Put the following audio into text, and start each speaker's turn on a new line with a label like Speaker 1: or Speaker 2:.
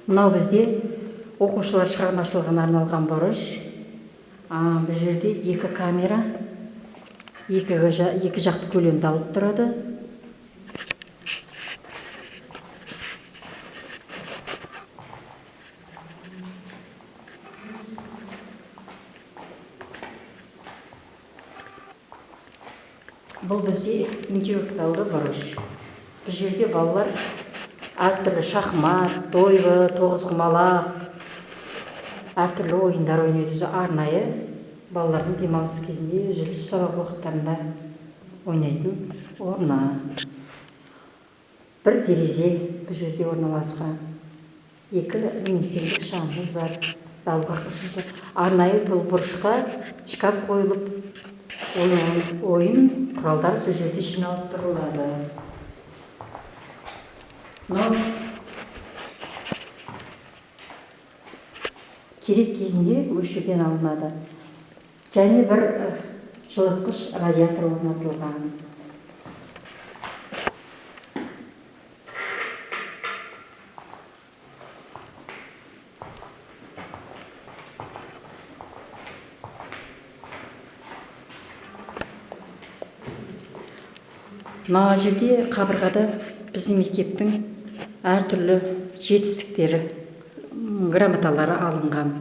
Speaker 1: Мынау бізде оқушылар шығармашылығына арналған бұрыш. Бұл жерде екі камера, екі жақты көлемді алып тұрады. Бұл бізде интеллектуалды бұрыш. Бұл жерде балалар әртүрлі шахмат, дойбы, тоғызқұмалақ, әртүрлі ойындар ойнайды. Арнайы балалардың демалыс кезінде, үзіліс сабақ уақыттарында ойнайтын орны. Бір терезе бұл жерде орналасқан. Екі еңселік шамымыз бар. Арнайы бұл бұрышқа шкаф қойылып, ойын құралдар сол жерде жиналып тұрылады. Керек кезінде өшірден алынады. Және бір жылытқыш радиатор орнатылған. Мына жерде қабырғада біздің мектептің әртүрлі жетістіктері, грамоталары алынған.